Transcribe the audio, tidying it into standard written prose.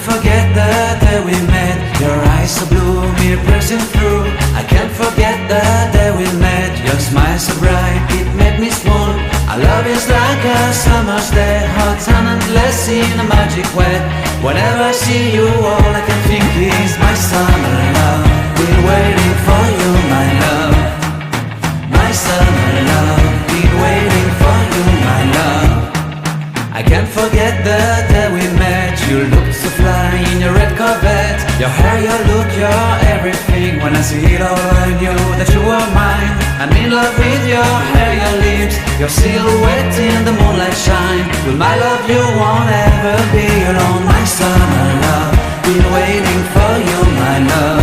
Forget the day we met. Your eyes so blue, me pressing through. I can't forget the day we met. Your smile so bright, it made me swoon. Our love is like a summer's day, hot and endless in a magic way. Whenever I see you, all I can think is my summer love. Been waiting for you, my love. My summer love. Been waiting for you, my love. I can't forget the day we met. You looked so fly in your red Corvette. Your hair, your look, your everything. When I see it all, I knew that you were mine. I'm in love with your hair, your lips, your silhouette in the moonlight shine. With my love, you won't ever be alone. My summer love, been waiting for you, my love.